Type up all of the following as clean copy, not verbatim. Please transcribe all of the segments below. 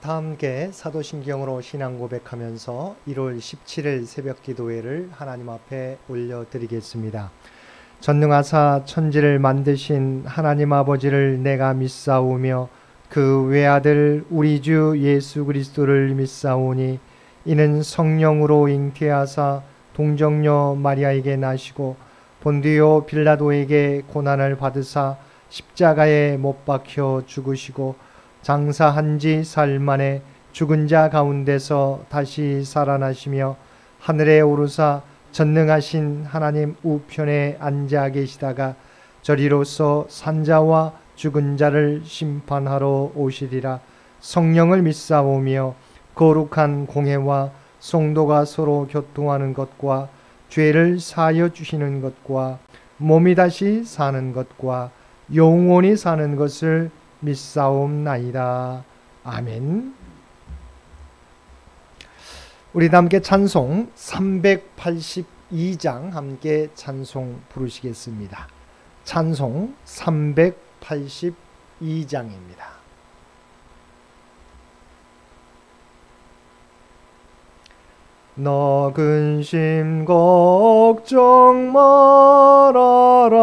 다 함께 사도신경으로 신앙 고백하면서 1월 17일 새벽 기도회를 하나님 앞에 올려드리겠습니다. 전능하사 천지를 만드신 하나님 아버지를 내가 믿사오며 그 외아들 우리 주 예수 그리스도를 믿사오니 이는 성령으로 잉태하사 동정녀 마리아에게 나시고 본디오 빌라도에게 고난을 받으사 십자가에 못 박혀 죽으시고 장사한 지 사흘 만에 죽은 자 가운데서 다시 살아나시며 하늘에 오르사 전능하신 하나님 우편에 앉아 계시다가 저리로서 산자와 죽은 자를 심판하러 오시리라. 성령을 믿사오며 거룩한 공회와 성도가 서로 교통하는 것과 죄를 사하여 주시는 것과 몸이 다시 사는 것과 영원히 사는 것을 믿사옵나이다. 아멘. 우리 함께 찬송 382장 함께 찬송 부르시겠습니다. 찬송 382장입니다. 너 근심 걱정 말아라.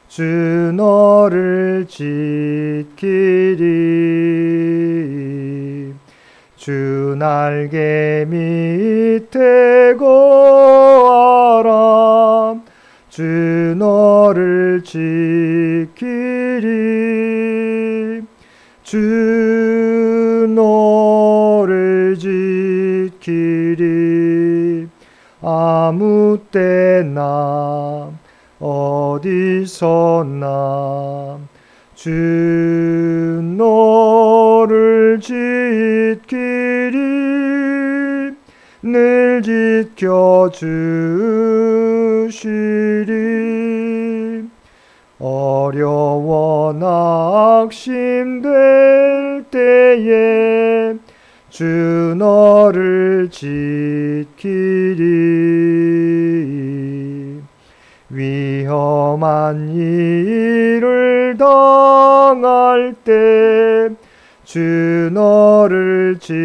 주 너를 지키리. 주 날개 밑에 거하라. 주 너를 지키리. 주 너를 지키리. 아무 때나 어디서나 주 너를 지키리. 늘 지켜주시리. 어려워 낙심될 때에 주 너를 지키리. 위험한 일을 당할 때 주 너를 지키리.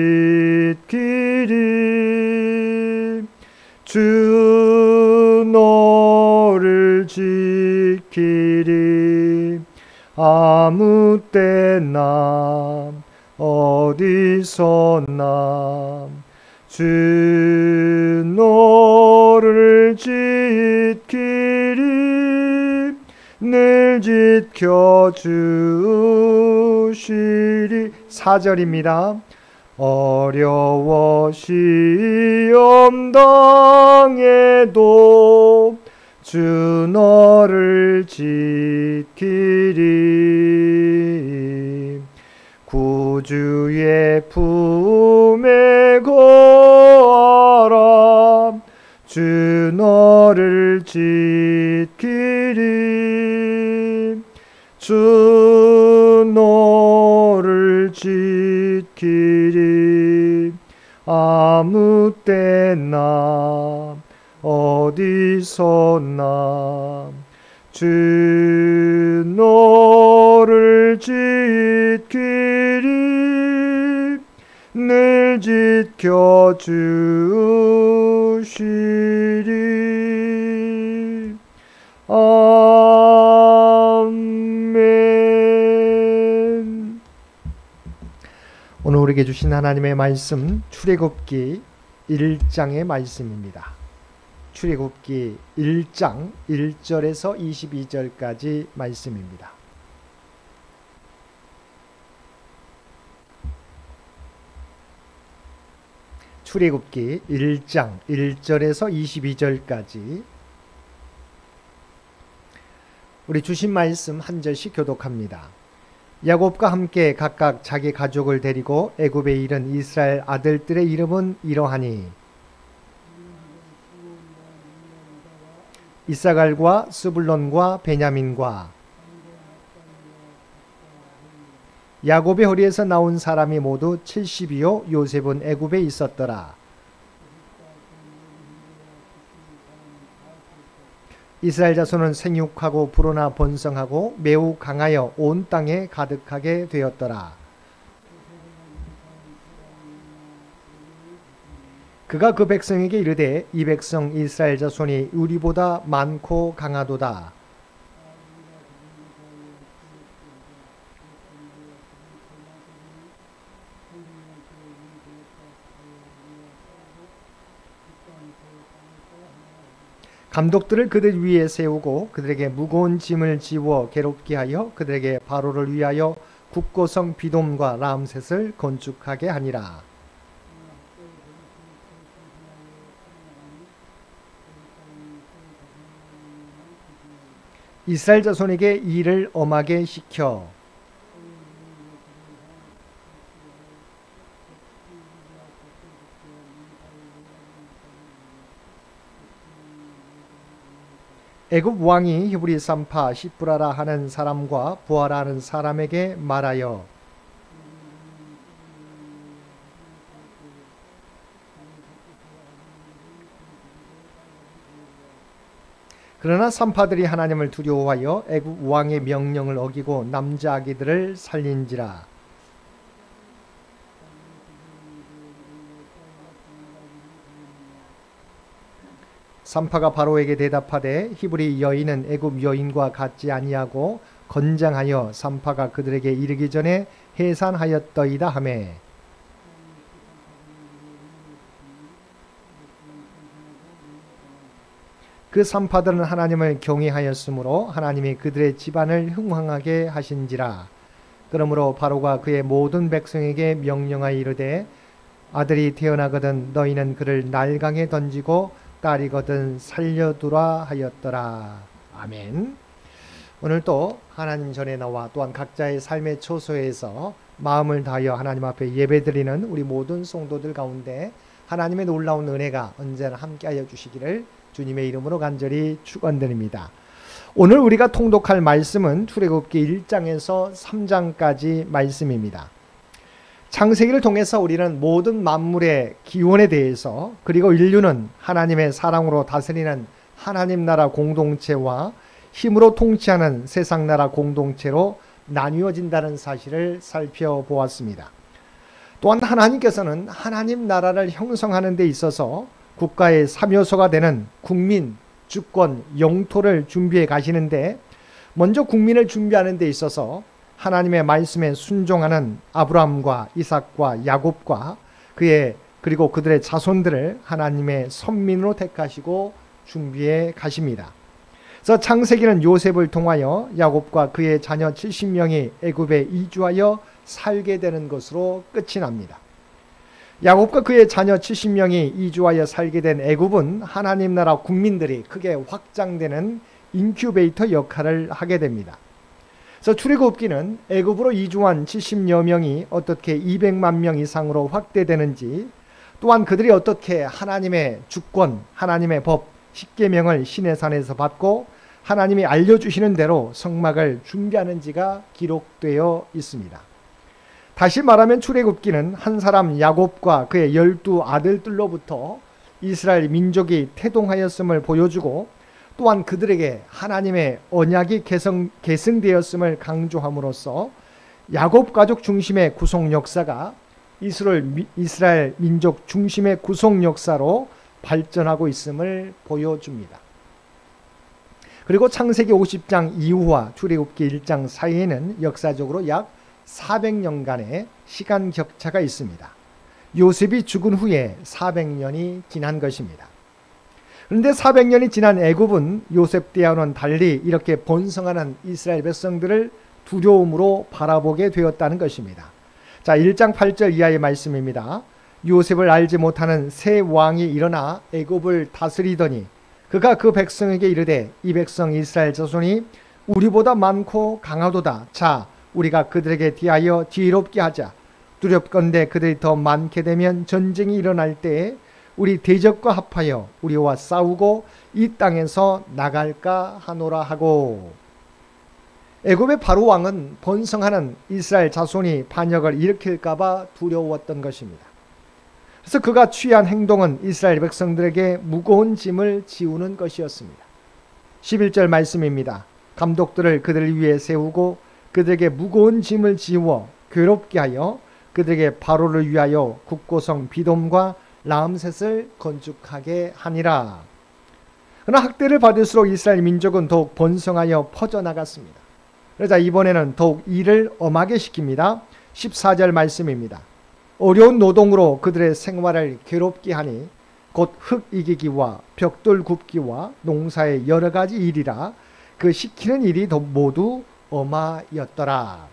주 너를 지키리. 아무 때나 어디서나 주 너를 지키리. 늘 지켜주시리. 4절입니다. 어려워 시험 당해도 주 너를 지키리. 구주의 품에 거하라. 주 너를 지키리. 주 너를 지키리. 아무 때나 어디서나 주 너를 지키리. 늘 지켜주시리. 아멘. 오늘 우리에게 주신 하나님의 말씀 출애굽기 1장의 말씀입니다. 출애굽기 1장 1절에서 22절까지 말씀입니다. 출애굽기 1장 1절에서 22절까지 우리 주신 말씀 한 절씩 교독합니다. 야곱과 함께 각각 자기 가족을 데리고 애굽에 이른 이스라엘 아들들의 이름은 이러하니 이사갈과 스불론과 베냐민과 야곱의 허리에서 나온 사람이 모두 70이요 요셉은 애굽에 있었더라. 이스라엘 자손은 생육하고 불어나 번성하고 매우 강하여 온 땅에 가득하게 되었더라. 그가 그 백성에게 이르되 이 백성 이스라엘 자손이 우리보다 많고 강하도다. 감독들을 그들 위에 세우고 그들에게 무거운 짐을 지워 괴롭게 하여 그들에게 바로를 위하여 국고성 비돔과 람셋을 건축하게 하니라. 이스라엘 자손에게 이 일을 엄하게 시켜 애굽 왕이 히브리 산파 시브라라 하는 사람과 부하라 하는 사람에게 말하여 그러나 산파들이 하나님을 두려워하여 애굽 왕의 명령을 어기고 남자 아기들을 살린지라. 산파가 바로에게 대답하되 히브리 여인은 애굽 여인과 같지 아니하고 건장하여 산파가 그들에게 이르기 전에 해산하였더이다 하매 그 산파들은 하나님을 경외하였으므로 하나님이 그들의 집안을 흥왕하게 하신지라. 그러므로 바로가 그의 모든 백성에게 명령하여 이르되 아들이 태어나거든 너희는 그를 날강에 던지고 딸이거든 살려두라 하였더라. 아멘. 오늘 또 하나님 전에 나와 또한 각자의 삶의 처소에서 마음을 다하여 하나님 앞에 예배드리는 우리 모든 성도들 가운데 하나님의 놀라운 은혜가 언제나 함께하여 주시기를 주님의 이름으로 간절히 축원드립니다. 오늘 우리가 통독할 말씀은 출애굽기 1장에서 3장까지 말씀입니다. 창세기를 통해서 우리는 모든 만물의 기원에 대해서 그리고 인류는 하나님의 사랑으로 다스리는 하나님 나라 공동체와 힘으로 통치하는 세상 나라 공동체로 나뉘어진다는 사실을 살펴보았습니다. 또한 하나님께서는 하나님 나라를 형성하는 데 있어서 국가의 3요소가 되는 국민, 주권, 영토를 준비해 가시는데 먼저 국민을 준비하는 데 있어서 하나님의 말씀에 순종하는 아브라함과 이삭과 야곱과 그리고 그들의 자손들을 하나님의 선민으로 택하시고 준비해 가십니다. 그래서 창세기는 요셉을 통하여 야곱과 그의 자녀 70명이 애굽에 이주하여 살게 되는 것으로 끝이 납니다. 야곱과 그의 자녀 70명이 이주하여 살게 된 애굽은 하나님 나라 국민들이 크게 확장되는 인큐베이터 역할을 하게 됩니다. 그래서 출애굽기는 애굽으로 이주한 70여 명이 어떻게 200만 명 이상으로 확대되는지 또한 그들이 어떻게 하나님의 주권, 하나님의 법, 십계명을 시내산에서 받고 하나님이 알려주시는 대로 성막을 준비하는지가 기록되어 있습니다. 다시 말하면 출애굽기는 한 사람 야곱과 그의 12 아들들로부터 이스라엘 민족이 태동하였음을 보여주고 또한 그들에게 하나님의 언약이 계승되었음을 강조함으로써 야곱 가족 중심의 구속 역사가 이스라엘 민족 중심의 구속 역사로 발전하고 있음을 보여줍니다. 그리고 창세기 50장 이후와 출애굽기 1장 사이에는 역사적으로 약 400년간의 시간 격차가 있습니다. 요셉이 죽은 후에 400년이 지난 것입니다. 그런데 400년이 지난 애굽은 요셉 때와는 달리 이렇게 번성하는 이스라엘 백성들을 두려움으로 바라보게 되었다는 것입니다. 자, 1장 8절 이하의 말씀입니다. 요셉을 알지 못하는 새 왕이 일어나 애굽을 다스리더니 그가 그 백성에게 이르되 이 백성 이스라엘 자손이 우리보다 많고 강하도다. 자, 우리가 그들에게 대하여 지혜롭게 하자. 두렵건대 그들이 더 많게 되면 전쟁이 일어날 때에 우리 대적과 합하여 우리와 싸우고 이 땅에서 나갈까 하노라 하고. 애굽의 바로 왕은 번성하는 이스라엘 자손이 반역을 일으킬까 봐 두려웠던 것입니다. 그래서 그가 취한 행동은 이스라엘 백성들에게 무거운 짐을 지우는 것이었습니다. 11절 말씀입니다. 감독들을 그들 위에 세우고 그들에게 무거운 짐을 지워 괴롭게 하여 그들에게 바로를 위하여 국고성 비돔과 람셋을 건축하게 하니라. 그러나 학대를 받을수록 이스라엘 민족은 더욱 번성하여 퍼져나갔습니다. 그러자 이번에는 더욱 일을 엄하게 시킵니다. 14절 말씀입니다. 어려운 노동으로 그들의 생활을 괴롭게 하니 곧 흙 이기기와 벽돌 굽기와 농사의 여러 가지 일이라 그 시키는 일이 모두 엄하였더라.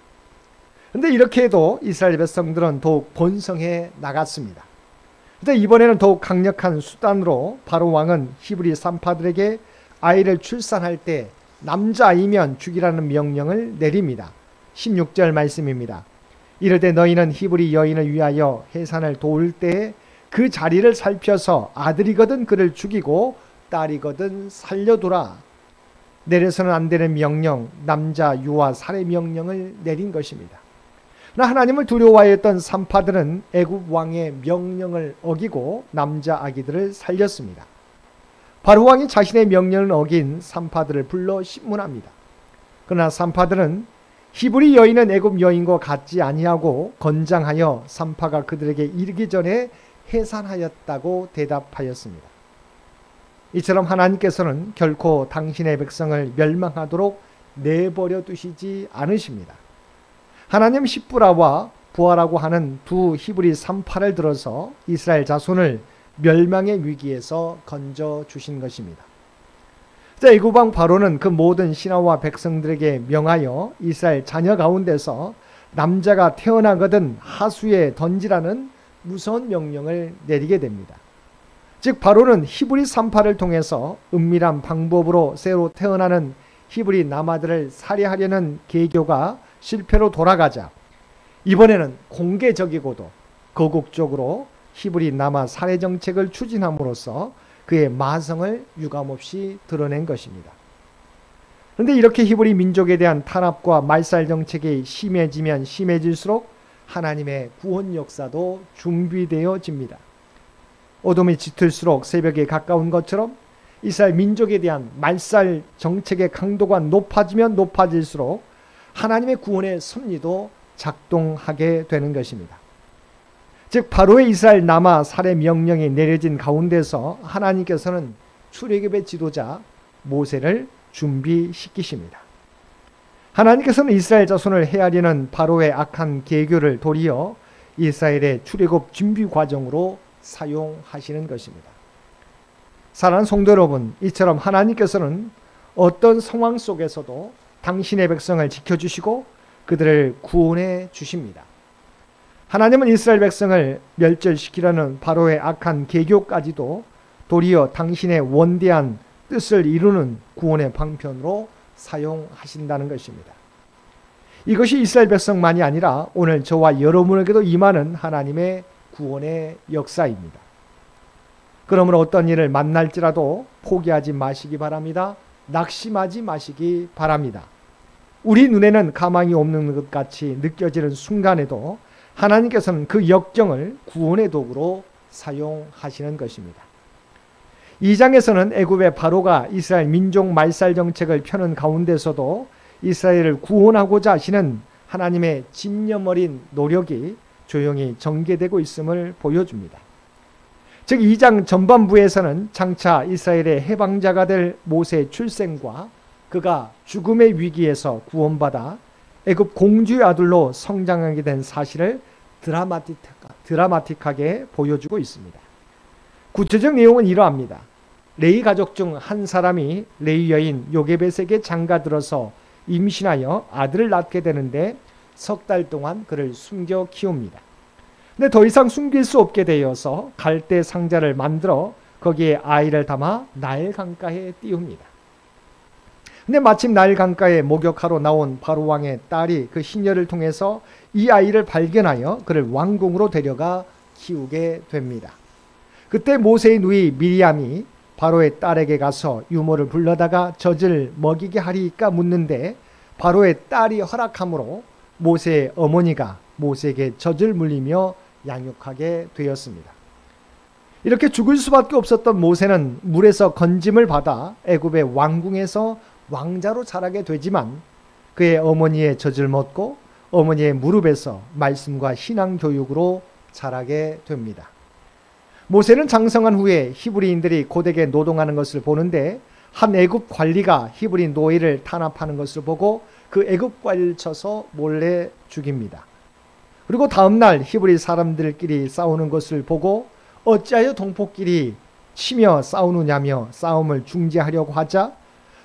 그런데 이렇게 해도 이스라엘 백성들은 더욱 번성해 나갔습니다. 그런데 이번에는 더욱 강력한 수단으로 바로 왕은 히브리 산파들에게 아이를 출산할 때 남자아이면 죽이라는 명령을 내립니다. 16절 말씀입니다. 이르되 너희는 히브리 여인을 위하여 해산을 도울 때에 그 자리를 살펴서 아들이거든 그를 죽이고 딸이거든 살려두라. 내려서는 안 되는 명령, 남자 유아 살해 명령을 내린 것입니다. 그러나 하나님을 두려워하였던 산파들은 애굽 왕의 명령을 어기고 남자 아기들을 살렸습니다. 바로 왕이 자신의 명령을 어긴 산파들을 불러 신문합니다. 그러나 산파들은 히브리 여인은 애굽 여인과 같지 아니하고 건장하여 산파가 그들에게 이르기 전에 해산하였다고 대답하였습니다. 이처럼 하나님께서는 결코 당신의 백성을 멸망하도록 내버려 두시지 않으십니다. 하나님 십부라와 부하라고 하는 두 히브리 산파를 들어서 이스라엘 자손을 멸망의 위기에서 건져 주신 것입니다. 애굽 왕 바로는 그 모든 신하와 백성들에게 명하여 이스라엘 자녀 가운데서 남자가 태어나거든 하수에 던지라는 무서운 명령을 내리게 됩니다. 즉 바로는 히브리 산파를 통해서 은밀한 방법으로 새로 태어나는 히브리 남아들을 살해하려는 계교가 실패로 돌아가자 이번에는 공개적이고도 거국적으로 히브리 남아 살해 정책을 추진함으로써 그의 마성을 유감없이 드러낸 것입니다. 그런데 이렇게 히브리 민족에 대한 탄압과 말살 정책이 심해지면 심해질수록 하나님의 구원 역사도 준비되어집니다. 어둠이 짙을수록 새벽에 가까운 것처럼 이스라엘 민족에 대한 말살 정책의 강도가 높아지면 높아질수록 하나님의 구원의 섭리도 작동하게 되는 것입니다. 즉 바로의 이스라엘 남아 살해 명령이 내려진 가운데서 하나님께서는 출애굽의 지도자 모세를 준비시키십니다. 하나님께서는 이스라엘 자손을 해하려는 바로의 악한 계교를 도리어 이스라엘의 출애굽 준비 과정으로 사용하시는 것입니다. 사랑하는 성도 여러분, 이처럼 하나님께서는 어떤 상황 속에서도 당신의 백성을 지켜주시고 그들을 구원해 주십니다. 하나님은 이스라엘 백성을 멸절시키려는 바로의 악한 계교까지도 도리어 당신의 원대한 뜻을 이루는 구원의 방편으로 사용하신다는 것입니다. 이것이 이스라엘 백성만이 아니라 오늘 저와 여러분에게도 임하는 하나님의 구원의 역사입니다. 그러므로 어떤 일을 만날지라도 포기하지 마시기 바랍니다. 낙심하지 마시기 바랍니다. 우리 눈에는 가망이 없는 것 같이 느껴지는 순간에도 하나님께서는 그 역경을 구원의 도구로 사용하시는 것입니다. 2장에서는 애굽의 바로가 이스라엘 민족 말살 정책을 펴는 가운데서도 이스라엘을 구원하고자 하시는 하나님의 집념 어린 노력이 조용히 전개되고 있음을 보여줍니다. 즉 2장 전반부에서는 장차 이스라엘의 해방자가 될 모세의 출생과 그가 죽음의 위기에서 구원받아 애굽 공주의 아들로 성장하게 된 사실을 드라마틱하게 보여주고 있습니다. 구체적 내용은 이러합니다. 레위 가족 중 한 사람이 레위 여인 요게벳에게 장가들어서 임신하여 아들을 낳게 되는데 석 달 동안 그를 숨겨 키웁니다. 근데 더 이상 숨길 수 없게 되어서 갈대 상자를 만들어 거기에 아이를 담아 나일 강가에 띄웁니다. 근데 마침 나일 강가에 목욕하러 나온 바로 왕의 딸이 그 시녀를 통해서 이 아이를 발견하여 그를 왕궁으로 데려가 키우게 됩니다. 그때 모세의 누이 미리암이 바로의 딸에게 가서 유모를 불러다가 젖을 먹이게 하리까 묻는데 바로의 딸이 허락함으로 모세의 어머니가 모세에게 젖을 물리며 양육하게 되었습니다. 이렇게 죽을 수밖에 없었던 모세는 물에서 건짐을 받아 애굽의 왕궁에서 왕자로 자라게 되지만 그의 어머니의 젖을 먹고 어머니의 무릎에서 말씀과 신앙 교육으로 자라게 됩니다. 모세는 장성한 후에 히브리인들이 고되게 노동하는 것을 보는데 한 애굽 관리가 히브리 노예를 탄압하는 것을 보고 그 애굽 관리를 쳐서 몰래 죽입니다. 그리고 다음날 히브리 사람들끼리 싸우는 것을 보고 어찌하여 동포끼리 치며 싸우느냐며 싸움을 중지하려고 하자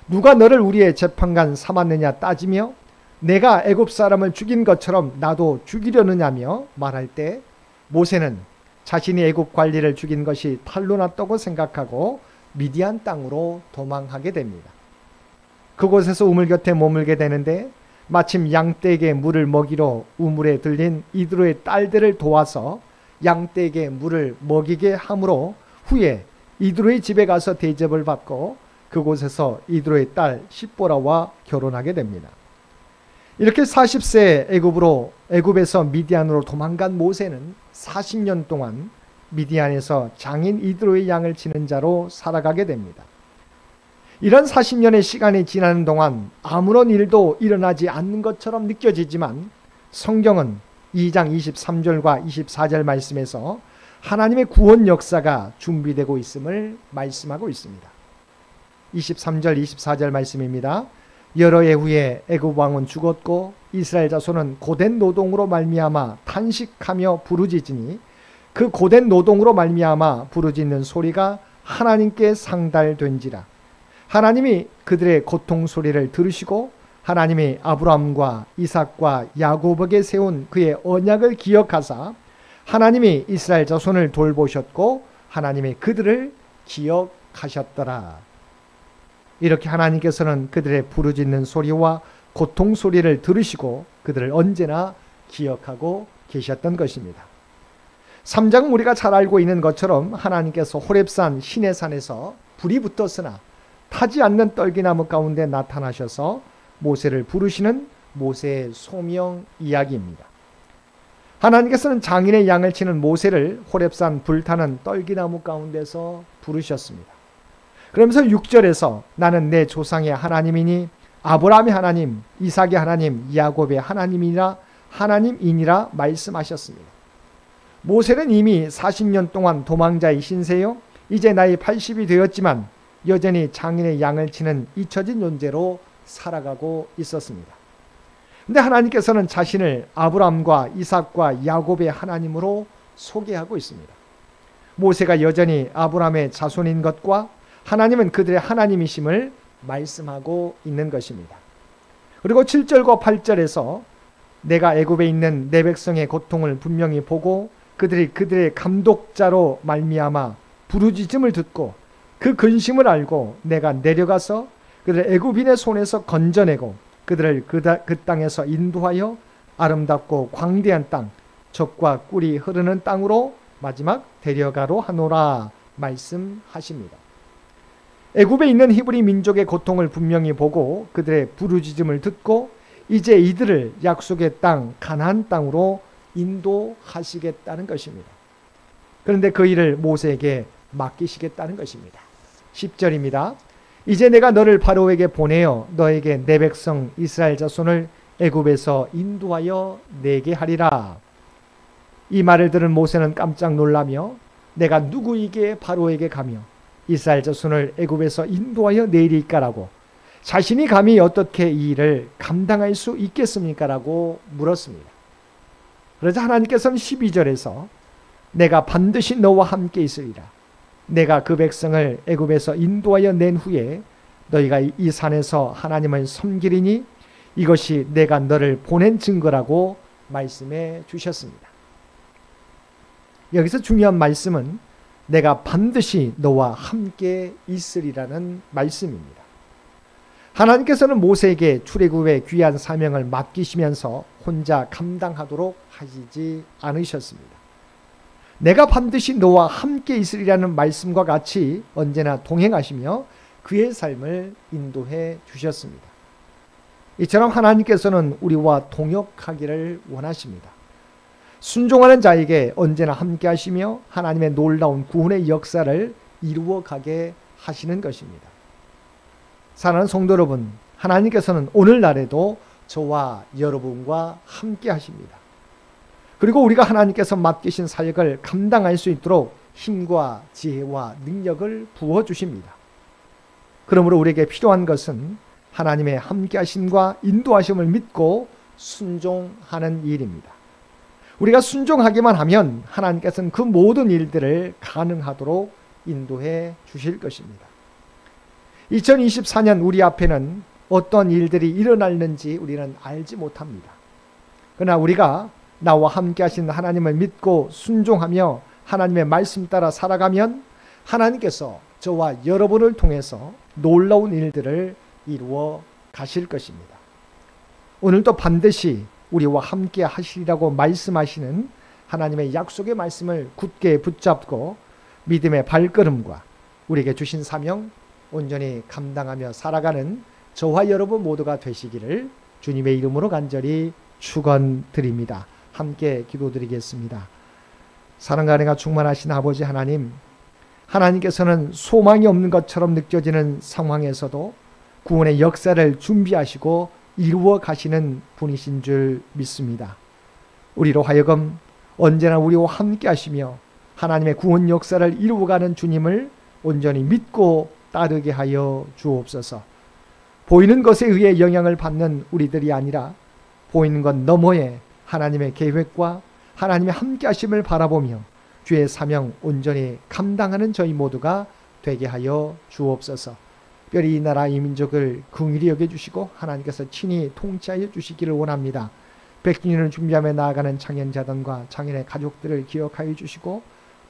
누가 너를 우리의 재판관 삼았느냐 따지며 내가 애굽 사람을 죽인 것처럼 나도 죽이려느냐며 말할 때 모세는 자신이 애굽 관리를 죽인 것이 탈로 났다고 생각하고 미디안 땅으로 도망하게 됩니다. 그곳에서 우물 곁에 머물게 되는데 마침 양떼에게 물을 먹이러 우물에 들린 이드로의 딸들을 도와서 양떼에게 물을 먹이게 함으로 후에 이드로의 집에 가서 대접을 받고 그곳에서 이드로의 딸 십보라와 결혼하게 됩니다. 이렇게 40세 애굽에서 미디안으로 도망간 모세는 40년 동안 미디안에서 장인 이드로의 양을 치는 자로 살아가게 됩니다. 이런 40년의 시간이 지나는 동안 아무런 일도 일어나지 않는 것처럼 느껴지지만 성경은 2장 23절과 24절 말씀에서 하나님의 구원 역사가 준비되고 있음을 말씀하고 있습니다. 23절 24절 말씀입니다. 여러 해 후에 애굽 왕은 죽었고 이스라엘 자손은 고된 노동으로 말미암아 탄식하며 부르짖으니 그 고된 노동으로 말미암아 부르짖는 소리가 하나님께 상달된지라. 하나님이 그들의 고통 소리를 들으시고 하나님이 아브라함과 이삭과 야곱에게 세운 그의 언약을 기억하사 하나님이 이스라엘 자손을 돌보셨고 하나님이 그들을 기억하셨더라. 이렇게 하나님께서는 그들의 부르짖는 소리와 고통 소리를 들으시고 그들을 언제나 기억하고 계셨던 것입니다. 3장은 우리가 잘 알고 있는 것처럼 하나님께서 호렙산 시내산에서 불이 붙었으나 타지 않는 떨기나무 가운데 나타나셔서 모세를 부르시는 모세의 소명 이야기입니다. 하나님께서는 장인의 양을 치는 모세를 호렙산 불타는 떨기나무 가운데서 부르셨습니다. 그러면서 6절에서 나는 내 조상의 하나님이니 아브라함의 하나님, 이삭의 하나님, 야곱의 하나님이니라 말씀하셨습니다. 모세는 이미 40년 동안 도망자의 신세요 이제 나이 80이 되었지만 여전히 장인의 양을 치는 잊혀진 존재로 살아가고 있었습니다. 그런데 하나님께서는 자신을 아브라함과 이삭과 야곱의 하나님으로 소개하고 있습니다. 모세가 여전히 아브라함의 자손인 것과 하나님은 그들의 하나님이심을 말씀하고 있는 것입니다. 그리고 7절과 8절에서 내가 애굽에 있는 내 백성의 고통을 분명히 보고 그들의 감독자로 말미암아 부르짖음을 듣고 그 근심을 알고 내가 내려가서 그들을 애굽인의 손에서 건져내고 그들을 그 땅에서 인도하여 아름답고 광대한 땅, 젖과 꿀이 흐르는 땅으로 마지막 데려가로 하노라 말씀하십니다. 애굽에 있는 히브리 민족의 고통을 분명히 보고 그들의 부르짖음을 듣고 이제 이들을 약속의 땅 가나안 땅으로 인도하시겠다는 것입니다. 그런데 그 일을 모세에게 맡기시겠다는 것입니다. 10절입니다. 이제 내가 너를 바로에게 보내어 너에게 내 백성 이스라엘 자손을 애굽에서 인도하여 내게 하리라. 이 말을 들은 모세는 깜짝 놀라며 내가 누구에게 바로에게 가며 이스라엘 자손을 애굽에서 인도하여 내리까라고 자신이 감히 어떻게 이 일을 감당할 수 있겠습니까? 라고 물었습니다. 그러자 하나님께서는 12절에서 내가 반드시 너와 함께 있으리라. 내가 그 백성을 애굽에서 인도하여 낸 후에 너희가 이 산에서 하나님을 섬기리니 이것이 내가 너를 보낸 증거라고 말씀해 주셨습니다. 여기서 중요한 말씀은 내가 반드시 너와 함께 있으리라는 말씀입니다. 하나님께서는 모세에게 출애굽의 귀한 사명을 맡기시면서 혼자 감당하도록 하시지 않으셨습니다. 내가 반드시 너와 함께 있으리라는 말씀과 같이 언제나 동행하시며 그의 삶을 인도해 주셨습니다. 이처럼 하나님께서는 우리와 동역하기를 원하십니다. 순종하는 자에게 언제나 함께 하시며 하나님의 놀라운 구원의 역사를 이루어가게 하시는 것입니다. 사랑하는 성도 여러분, 하나님께서는 오늘날에도 저와 여러분과 함께 하십니다. 그리고 우리가 하나님께서 맡기신 사역을 감당할 수 있도록 힘과 지혜와 능력을 부어주십니다. 그러므로 우리에게 필요한 것은 하나님의 함께하심과 인도하심을 믿고 순종하는 일입니다. 우리가 순종하기만 하면 하나님께서는 그 모든 일들을 가능하도록 인도해 주실 것입니다. 2024년 우리 앞에는 어떤 일들이 일어날는지 우리는 알지 못합니다. 그러나 우리가 나와 함께 하신 하나님을 믿고 순종하며 하나님의 말씀 따라 살아가면 하나님께서 저와 여러분을 통해서 놀라운 일들을 이루어 가실 것입니다. 오늘도 반드시 우리와 함께 하시리라고 말씀하시는 하나님의 약속의 말씀을 굳게 붙잡고 믿음의 발걸음과 우리에게 주신 사명 온전히 감당하며 살아가는 저와 여러분 모두가 되시기를 주님의 이름으로 간절히 축원드립니다. 함께 기도드리겠습니다. 사랑과 은혜가 충만하신 아버지 하나님, 하나님께서는 소망이 없는 것처럼 느껴지는 상황에서도 구원의 역사를 준비하시고 이루어 가시는 분이신 줄 믿습니다. 우리로 하여금 언제나 우리와 함께 하시며 하나님의 구원 역사를 이루어가는 주님을 온전히 믿고 따르게 하여 주옵소서. 보이는 것에 의해 영향을 받는 우리들이 아니라 보이는 것 너머에 하나님의 계획과 하나님의 함께 하심을 바라보며 주의 사명 온전히 감당하는 저희 모두가 되게 하여 주옵소서. 특별히 이 나라 이 민족을 긍휼히 여겨주시고 하나님께서 친히 통치하여 주시기를 원합니다. 백주년을 준비하며 나아가는 창현자단과 창현의 가족들을 기억하여 주시고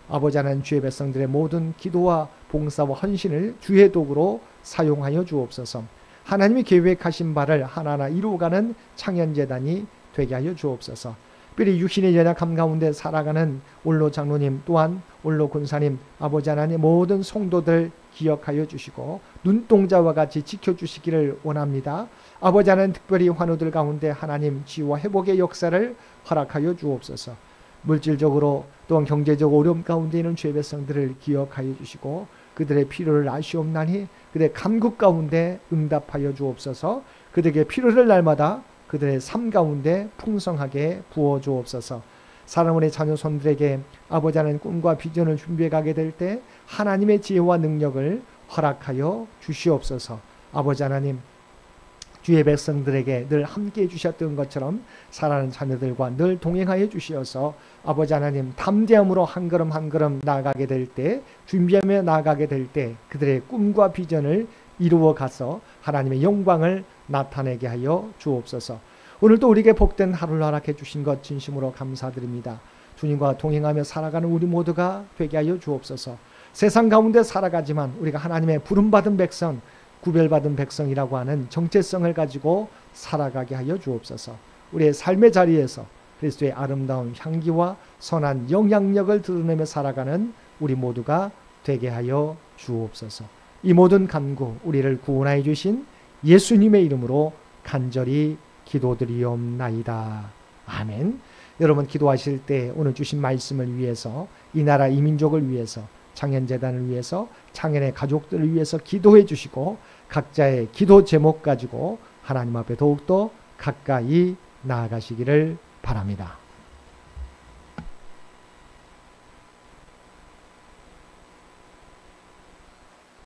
아버지 하나님 주의 백성들의 모든 기도와 봉사와 헌신을 주의 도구로 사용하여 주옵소서. 하나님이 계획하신 바를 하나하나 이루어가는 창현재단이 되게 하여 주옵소서. 특별히 육신의 연약함 가운데 살아가는 원로 장로님 또한 원로 군사님 아버지 하나님 모든 성도들 기억하여 주시고 눈동자와 같이 지켜주시기를 원합니다. 아버지 하나님 특별히 환우들 가운데 하나님 치유와 회복의 역사를 허락하여 주옵소서. 물질적으로 또한 경제적 어려움 가운데 있는 죄 백성들을 기억하여 주시고 그들의 필요를 아시옵나니 그들의 간구 가운데 응답하여 주옵소서. 그들에게 필요를 날마다 그들의 삶 가운데 풍성하게 부어 주옵소서. 사랑하는 자녀 손들에게 아버지 하나님 꿈과 비전을 준비해 가게 될 때 하나님의 지혜와 능력을 허락하여 주시옵소서. 아버지 하나님 주의 백성들에게 늘 함께해 주셨던 것처럼 사랑하는 자녀들과 늘 동행하여 주시어서 아버지 하나님 담대함으로 한 걸음 한 걸음 나아가게 될 때 준비하며 나아가게 될 때 그들의 꿈과 비전을 이루어 가서 하나님의 영광을 나타내게 하여 주옵소서. 오늘도 우리에게 복된 하루를 허락해 주신 것 진심으로 감사드립니다. 주님과 동행하며 살아가는 우리 모두가 되게 하여 주옵소서. 세상 가운데 살아가지만 우리가 하나님의 부름받은 백성 구별받은 백성이라고 하는 정체성을 가지고 살아가게 하여 주옵소서. 우리의 삶의 자리에서 그리스도의 아름다운 향기와 선한 영향력을 드러내며 살아가는 우리 모두가 되게 하여 주옵소서. 이 모든 간구 우리를 구원하여 주신 예수님의 이름으로 간절히 기도드리옵나이다. 아멘. 여러분 기도하실 때 오늘 주신 말씀을 위해서 이 나라 이 민족을 위해서 창현재단을 위해서 창현의 가족들을 위해서 기도해 주시고 각자의 기도 제목 가지고 하나님 앞에 더욱더 가까이 나아가시기를 바랍니다.